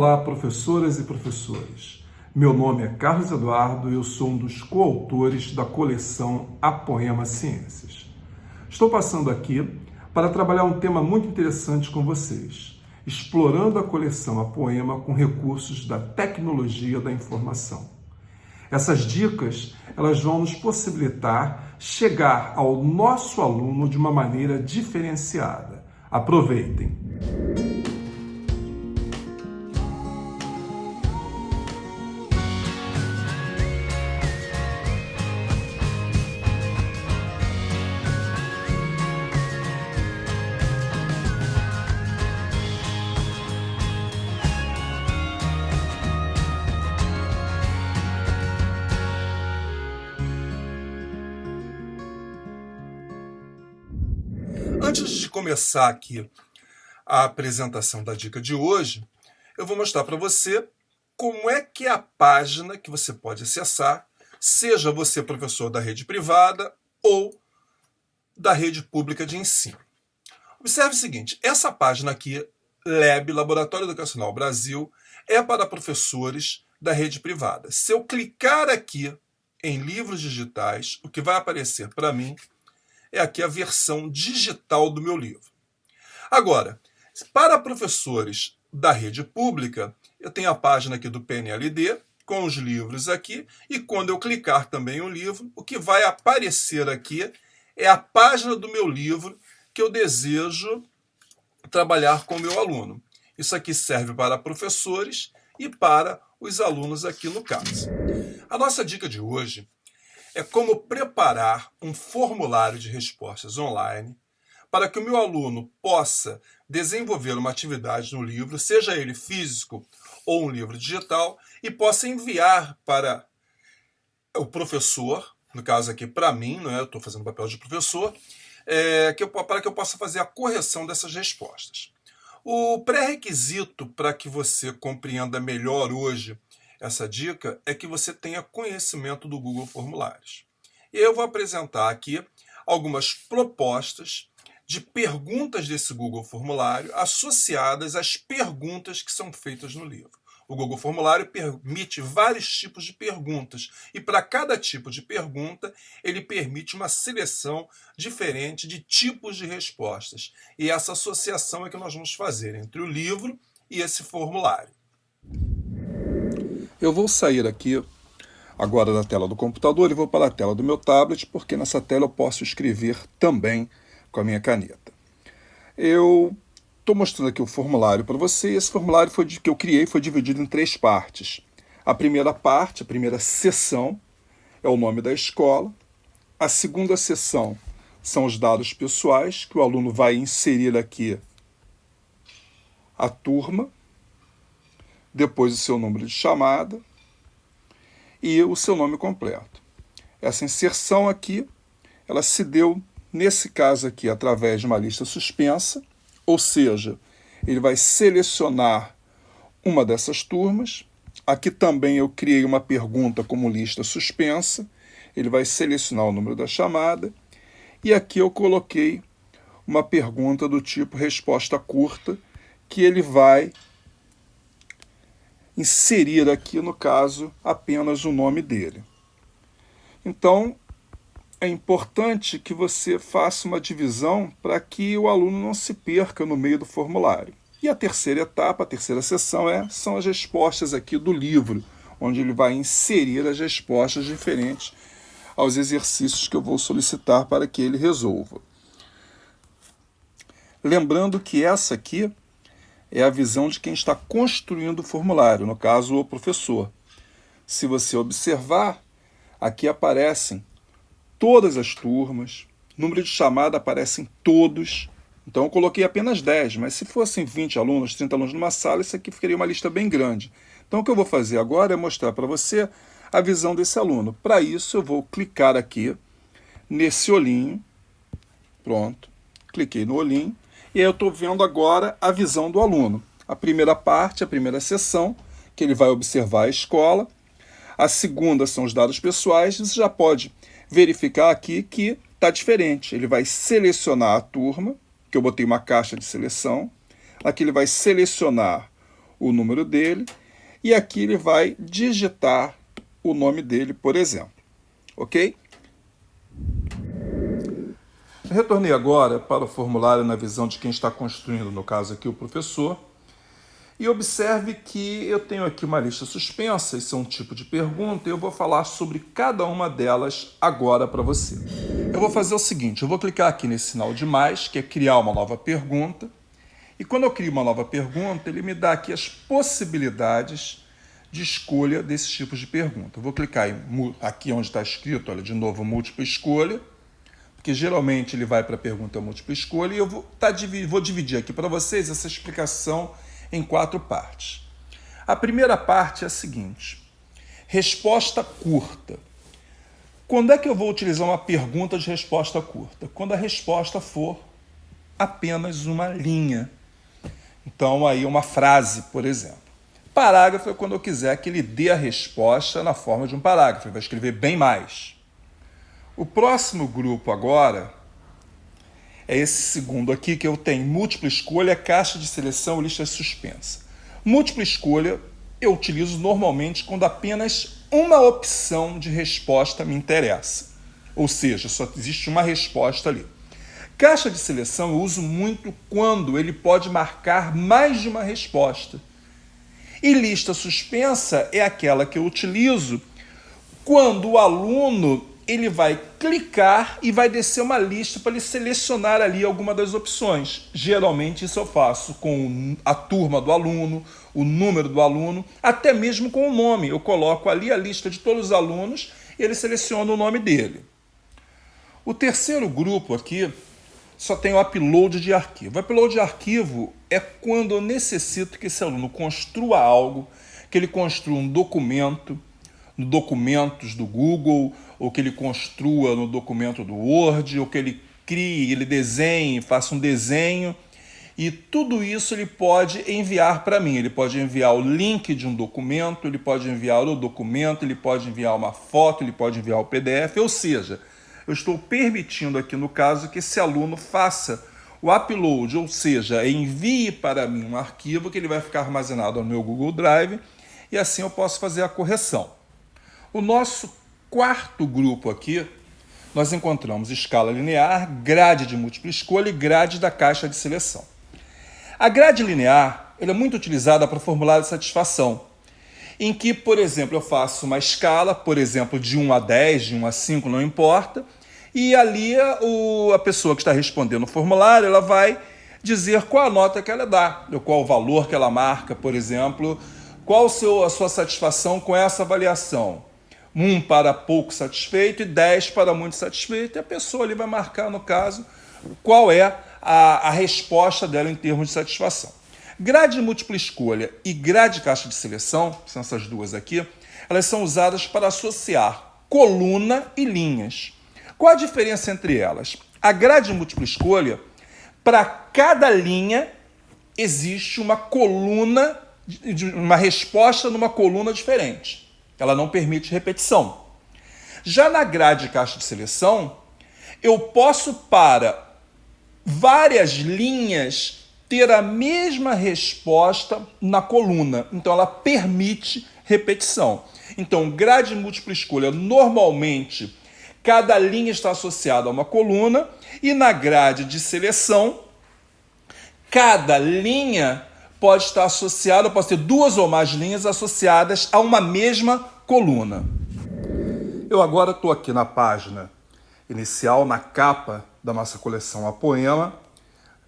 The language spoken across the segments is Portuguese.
Olá, professoras e professores. Meu nome é Carlos Eduardo e eu sou um dos coautores da coleção A Poema Ciências. Estou passando aqui para trabalhar um tema muito interessante com vocês, explorando a coleção A Poema com recursos da tecnologia da informação. Essas dicas, elas vão nos possibilitar chegar ao nosso aluno de uma maneira diferenciada. Aproveitem! Antes de começar aqui a apresentação da dica de hoje, eu vou mostrar para você como é que é a página que você pode acessar, seja você professor da rede privada ou da rede pública de ensino. Observe o seguinte, essa página aqui, LEB, Laboratório Educacional Brasil, é para professores da rede privada. Se eu clicar aqui em livros digitais, o que vai aparecer para mim é aqui a versão digital do meu livro. Agora, para professores da rede pública, eu tenho a página aqui do PNLD, com os livros aqui, e quando eu clicar também o livro, o que vai aparecer aqui é a página do meu livro que eu desejo trabalhar com o meu aluno. Isso aqui serve para professores e para os alunos aqui no caso. A nossa dica de hoje é como preparar um formulário de respostas online para que o meu aluno possa desenvolver uma atividade no livro, seja ele físico ou um livro digital, e possa enviar para o professor, no caso aqui para mim, não é? Eu estou fazendo o papel de professor, para que eu possa fazer a correção dessas respostas. O pré-requisito para que você compreenda melhor hoje essa dica é que você tenha conhecimento do Google Formulários. E eu vou apresentar aqui algumas propostas de perguntas desse Google Formulário associadas às perguntas que são feitas no livro. O Google Formulário permite vários tipos de perguntas e para cada tipo de pergunta ele permite uma seleção diferente de tipos de respostas. E essa associação é que nós vamos fazer entre o livro e esse formulário. Eu vou sair aqui agora da tela do computador e vou para a tela do meu tablet, porque nessa tela eu posso escrever também com a minha caneta. Eu estou mostrando aqui o formulário para você, e esse formulário que eu criei foi dividido em 3 partes. A primeira parte, a primeira seção, é o nome da escola. A segunda seção são os dados pessoais, que o aluno vai inserir aqui a turma, depois o seu número de chamada e o seu nome completo. Essa inserção aqui, ela se deu, nesse caso aqui, através de uma lista suspensa, ou seja, ele vai selecionar uma dessas turmas. Aqui também eu criei uma pergunta como lista suspensa, ele vai selecionar o número da chamada, e aqui eu coloquei uma pergunta do tipo resposta curta, que ele vai inserir aqui, no caso, apenas o nome dele. Então, é importante que você faça uma divisão para que o aluno não se perca no meio do formulário. E a terceira etapa, a terceira seção, são as respostas aqui do livro, onde ele vai inserir as respostas diferentes aos exercícios que eu vou solicitar para que ele resolva. Lembrando que essa aqui é a visão de quem está construindo o formulário, no caso, o professor. Se você observar, aqui aparecem todas as turmas, número de chamada aparecem todos. Então eu coloquei apenas 10, mas se fossem 20 alunos, 30 alunos numa sala, isso aqui ficaria uma lista bem grande. Então o que eu vou fazer agora é mostrar para você a visão desse aluno. Para isso eu vou clicar aqui nesse olhinho, pronto, cliquei no olhinho, e aí eu estou vendo agora a visão do aluno. A primeira parte, a primeira seção, que ele vai observar a escola. A segunda são os dados pessoais. Você já pode verificar aqui que está diferente. Ele vai selecionar a turma, que eu botei uma caixa de seleção. Aqui ele vai selecionar o número dele, e aqui ele vai digitar o nome dele, por exemplo. Ok? Retornei agora para o formulário na visão de quem está construindo, no caso aqui o professor, e observe que eu tenho aqui uma lista suspensa, isso é um tipo de pergunta, e eu vou falar sobre cada uma delas agora para você. Eu vou fazer o seguinte, eu vou clicar aqui nesse sinal de mais, que é criar uma nova pergunta, e quando eu crio uma nova pergunta, ele me dá aqui as possibilidades de escolha desses tipos de pergunta. Eu vou clicar aqui onde está escrito, olha, de novo, múltipla escolha, porque geralmente ele vai para a pergunta múltipla escolha, e eu vou dividir aqui para vocês essa explicação em 4 partes. A primeira parte é a seguinte: resposta curta. Quando é que eu vou utilizar uma pergunta de resposta curta? Quando a resposta for apenas uma linha. Então, aí uma frase, por exemplo. Parágrafo é quando eu quiser que ele dê a resposta na forma de um parágrafo. Ele vai escrever bem mais. O próximo grupo agora é esse segundo aqui, que eu tenho múltipla escolha, caixa de seleção e lista suspensa. Múltipla escolha eu utilizo normalmente quando apenas uma opção de resposta me interessa. Ou seja, só existe uma resposta ali. Caixa de seleção eu uso muito quando ele pode marcar mais de uma resposta. E lista suspensa é aquela que eu utilizo quando o aluno ele vai clicar e vai descer uma lista para ele selecionar ali alguma das opções. Geralmente isso eu faço com a turma do aluno, o número do aluno, até mesmo com o nome. Eu coloco ali a lista de todos os alunos e ele seleciona o nome dele. O terceiro grupo aqui só tem o upload de arquivo. O upload de arquivo é quando eu necessito que esse aluno construa algo, que ele construa um documento, no documentos do Google, ou que ele construa no documento do Word, ou que ele crie, ele desenhe, faça um desenho. E tudo isso ele pode enviar para mim. Ele pode enviar o link de um documento, ele pode enviar o documento, ele pode enviar uma foto, ele pode enviar o PDF, ou seja, eu estou permitindo aqui no caso que esse aluno faça o upload, ou seja, envie para mim um arquivo que ele vai ficar armazenado no meu Google Drive e assim eu posso fazer a correção. O nosso quarto grupo aqui, nós encontramos escala linear, grade de múltipla escolha e grade da caixa de seleção. A grade linear ela é muito utilizada para formulário de satisfação, em que, por exemplo, eu faço uma escala, por exemplo, de 1 a 10, de 1 a 5, não importa, e ali a pessoa que está respondendo o formulário, ela vai dizer qual a nota que ela dá, qual o valor que ela marca, por exemplo, qual a sua satisfação com essa avaliação. 1 para pouco satisfeito e 10 para muito satisfeito, e a pessoa ali vai marcar, no caso, qual é a resposta dela em termos de satisfação. Grade de múltipla escolha e grade de caixa de seleção, são essas duas aqui, elas são usadas para associar coluna e linhas. Qual a diferença entre elas? A grade de múltipla escolha, para cada linha, existe uma coluna, uma resposta numa coluna diferente. Ela não permite repetição. Já na grade de caixa de seleção, eu posso, para várias linhas, ter a mesma resposta na coluna. Então, ela permite repetição. Então, grade de múltipla escolha, normalmente, cada linha está associada a uma coluna, e na grade de seleção, cada linha pode estar associada, pode ter 2 ou mais linhas associadas a uma mesma coluna. Eu agora estou aqui na página inicial, na capa da nossa coleção A Poema,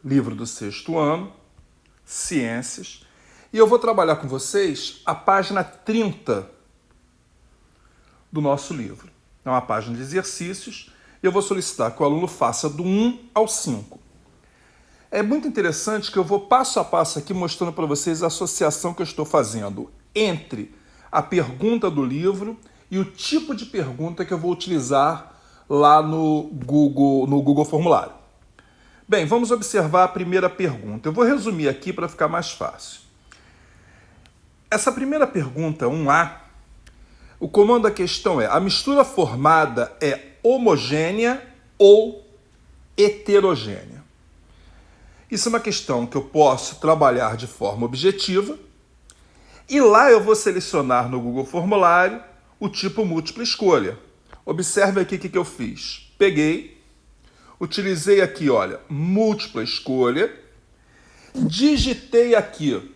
livro do 6º ano, Ciências, e eu vou trabalhar com vocês a página 30 do nosso livro. É uma página de exercícios, e eu vou solicitar que o aluno faça do 1 ao 5. É muito interessante que eu vou passo a passo aqui mostrando para vocês a associação que eu estou fazendo entre a pergunta do livro e o tipo de pergunta que eu vou utilizar lá no Google Formulário. Bem, vamos observar a primeira pergunta. Eu vou resumir aqui para ficar mais fácil. Essa primeira pergunta, 1A, o comando da questão é: a mistura formada é homogênea ou heterogênea? Isso é uma questão que eu posso trabalhar de forma objetiva, E lá eu vou selecionar no Google Formulário o tipo múltipla escolha. Observe aqui o que eu fiz. Peguei, utilizei aqui, olha, múltipla escolha, digitei aqui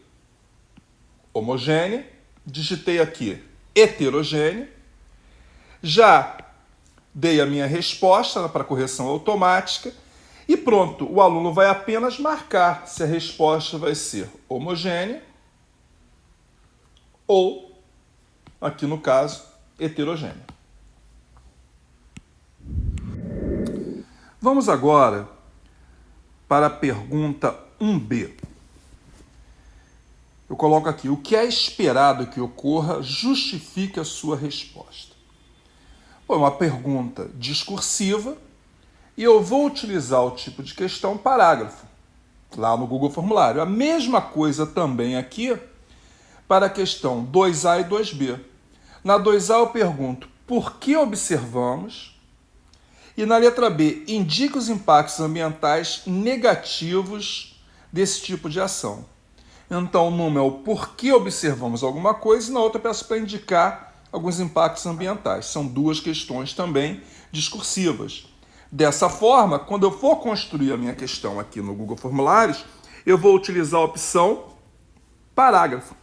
homogênea, digitei aqui heterogênea, já dei a minha resposta para correção automática e pronto, o aluno vai apenas marcar se a resposta vai ser homogênea ou, aqui no caso, heterogênea. Vamos agora para a pergunta 1B. Eu coloco aqui, o que é esperado que ocorra justifique a sua resposta. Bom, é uma pergunta discursiva e eu vou utilizar o tipo de questão parágrafo, lá no Google Formulário. A mesma coisa também aqui para a questão 2A e 2B. Na 2A eu pergunto, por que observamos? E na letra B, indica os impactos ambientais negativos desse tipo de ação. Então, numa é o porquê observamos alguma coisa e na outra eu peço para indicar alguns impactos ambientais. São duas questões também discursivas. Dessa forma, quando eu for construir a minha questão aqui no Google Formulários, eu vou utilizar a opção parágrafo.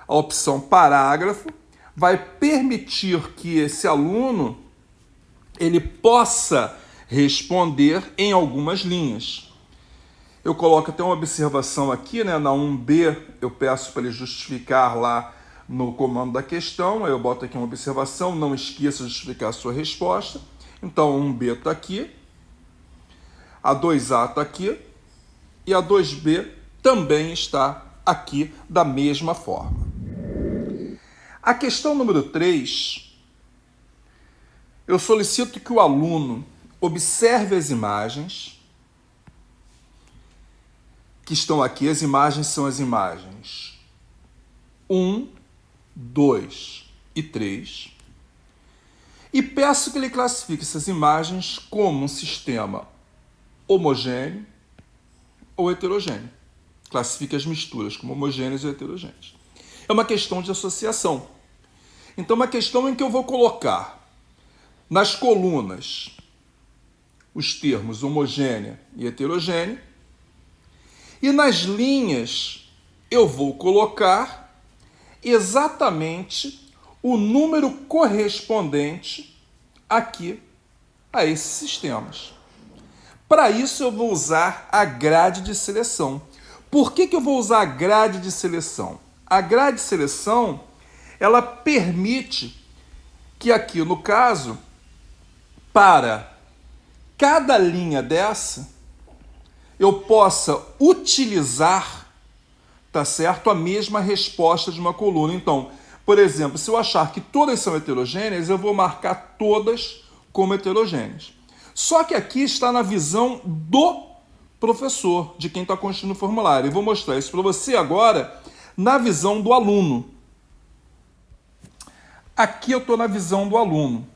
A opção parágrafo vai permitir que esse aluno ele possa responder em algumas linhas. Eu coloco até uma observação aqui, né? Na 1B eu peço para ele justificar lá no comando da questão, aí eu boto aqui uma observação, não esqueça de justificar a sua resposta. Então a 1B está aqui, a 2A está aqui e a 2B também está aqui da mesma forma. A questão número 3, eu solicito que o aluno observe as imagens que estão aqui. As imagens são as imagens 1, 2 e 3. E peço que ele classifique essas imagens como um sistema homogêneo ou heterogêneo. Classifique as misturas como homogêneas ou heterogêneas. É uma questão de associação. Então, uma questão em que eu vou colocar nas colunas os termos homogênea e heterogênea, e nas linhas eu vou colocar exatamente o número correspondente aqui a esses sistemas. Para isso eu vou usar a grade de seleção. Por que eu vou usar a grade de seleção? A grade de seleção, ela permite que aqui no caso, para cada linha dessa, eu possa utilizar, tá certo, a mesma resposta de uma coluna. Então, por exemplo, se eu achar que todas são heterogêneas, eu vou marcar todas como heterogêneas. Só que aqui está na visão do professor, de quem está construindo o formulário. Eu vou mostrar isso para você agora na visão do aluno. Aqui eu estou na visão do aluno.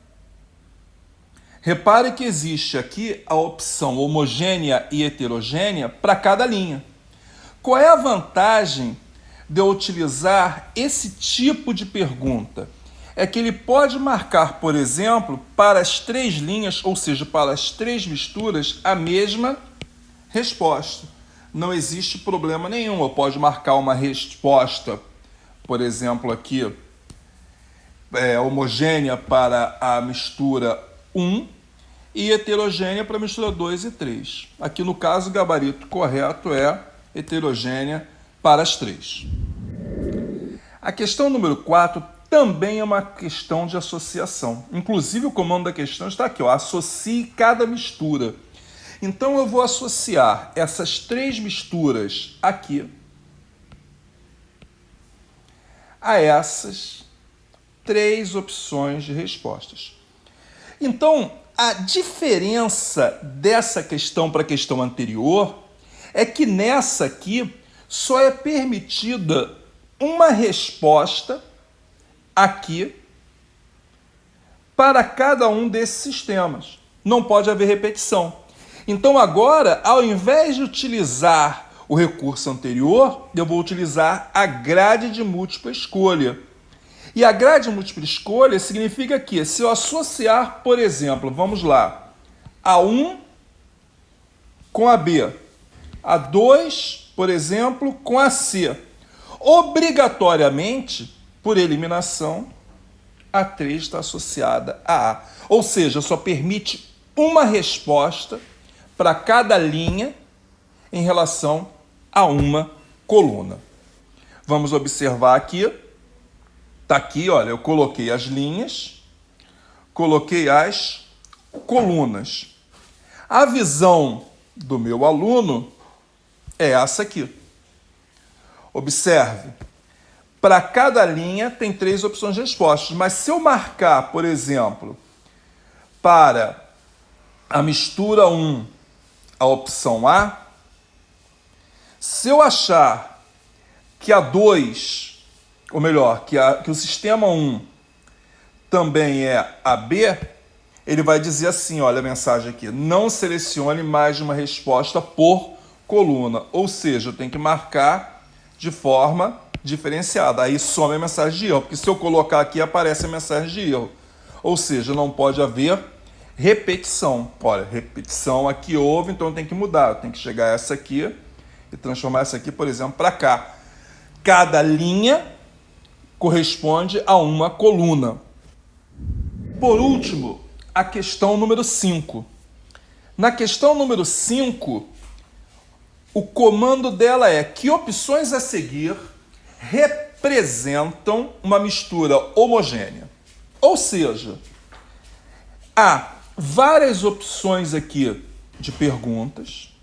Repare que existe aqui a opção homogênea e heterogênea para cada linha. Qual é a vantagem de eu utilizar esse tipo de pergunta? É que ele pode marcar, por exemplo, para as 3 linhas, ou seja, para as 3 misturas, a mesma resposta. Não existe problema nenhum. Eu posso marcar uma resposta, por exemplo, aqui, homogênea para a mistura 1 e heterogênea para a mistura 2 e 3. Aqui, no caso, o gabarito correto é heterogênea para as 3. A questão número 4 também é uma questão de associação. Inclusive, o comando da questão está aqui, ó, associe cada mistura. Então, eu vou associar essas 3 misturas aqui a essas 3 opções de respostas. Então, a diferença dessa questão para a questão anterior é que nessa aqui só é permitida uma resposta aqui para cada um desses sistemas. Não pode haver repetição. Então agora, ao invés de utilizar o recurso anterior, eu vou utilizar a grade de múltipla escolha. E a grade de múltipla escolha significa que, se eu associar, por exemplo, vamos lá, A1 com a B, A2, por exemplo, com a C, obrigatoriamente, por eliminação, a 3 está associada a A. Ou seja, só permite uma resposta para cada linha em relação a uma coluna. Vamos observar aqui. Está aqui, olha, eu coloquei as linhas, coloquei as colunas. A visão do meu aluno é essa aqui. Observe. Para cada linha tem 3 opções de respostas, mas se eu marcar, por exemplo, para a mistura 1, a opção A, se eu achar que a 2, ou melhor, que o sistema 1 também é a B, ele vai dizer assim, olha a mensagem aqui, não selecione mais de uma resposta por coluna, ou seja, eu tenho que marcar de forma diferenciada. Aí some a mensagem de erro, porque se eu colocar aqui, aparece a mensagem de erro. Ou seja, não pode haver repetição. Olha, repetição aqui houve, então eu tenho que mudar. Eu tenho que chegar a essa aqui e transformar essa aqui, por exemplo, para cá. Cada linha corresponde a uma coluna. Por último, a questão número 5. Na questão número 5, o comando dela é: que opções a seguir representam uma mistura homogênea? Ou seja, há várias opções aqui de perguntas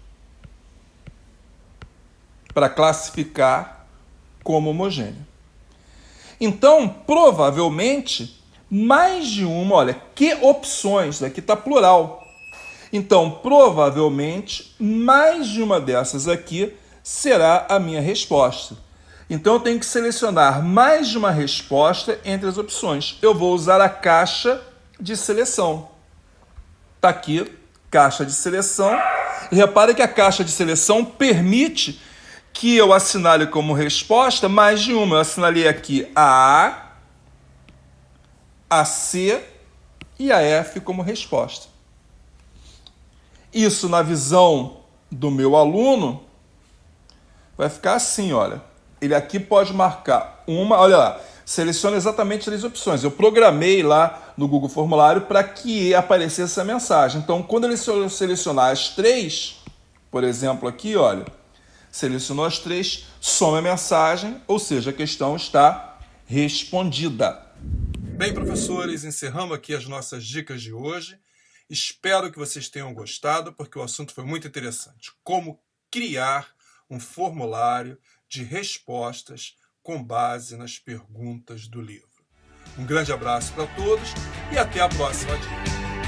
para classificar como homogênea. Então, provavelmente, mais de uma, olha, que opções, aqui está plural. Então, provavelmente, mais de uma dessas aqui será a minha resposta. Então, eu tenho que selecionar mais de uma resposta entre as opções. Eu vou usar a caixa de seleção. Está aqui, caixa de seleção. E repare que a caixa de seleção permite que eu assinale como resposta mais de uma. Eu assinalei aqui a C e a F como resposta. Isso, na visão do meu aluno, vai ficar assim, olha. Ele aqui pode marcar uma, olha lá, seleciona exatamente 3 opções. Eu programei lá no Google Formulário para que aparecesse essa mensagem. Então, quando ele selecionar as 3, por exemplo, aqui, olha, selecionou as 3, some a mensagem, ou seja, a questão está respondida. Bem, professores, encerramos aqui as nossas dicas de hoje. Espero que vocês tenham gostado, porque o assunto foi muito interessante. Como criar um formulário de respostas com base nas perguntas do livro. Um grande abraço para todos e até a próxima dica.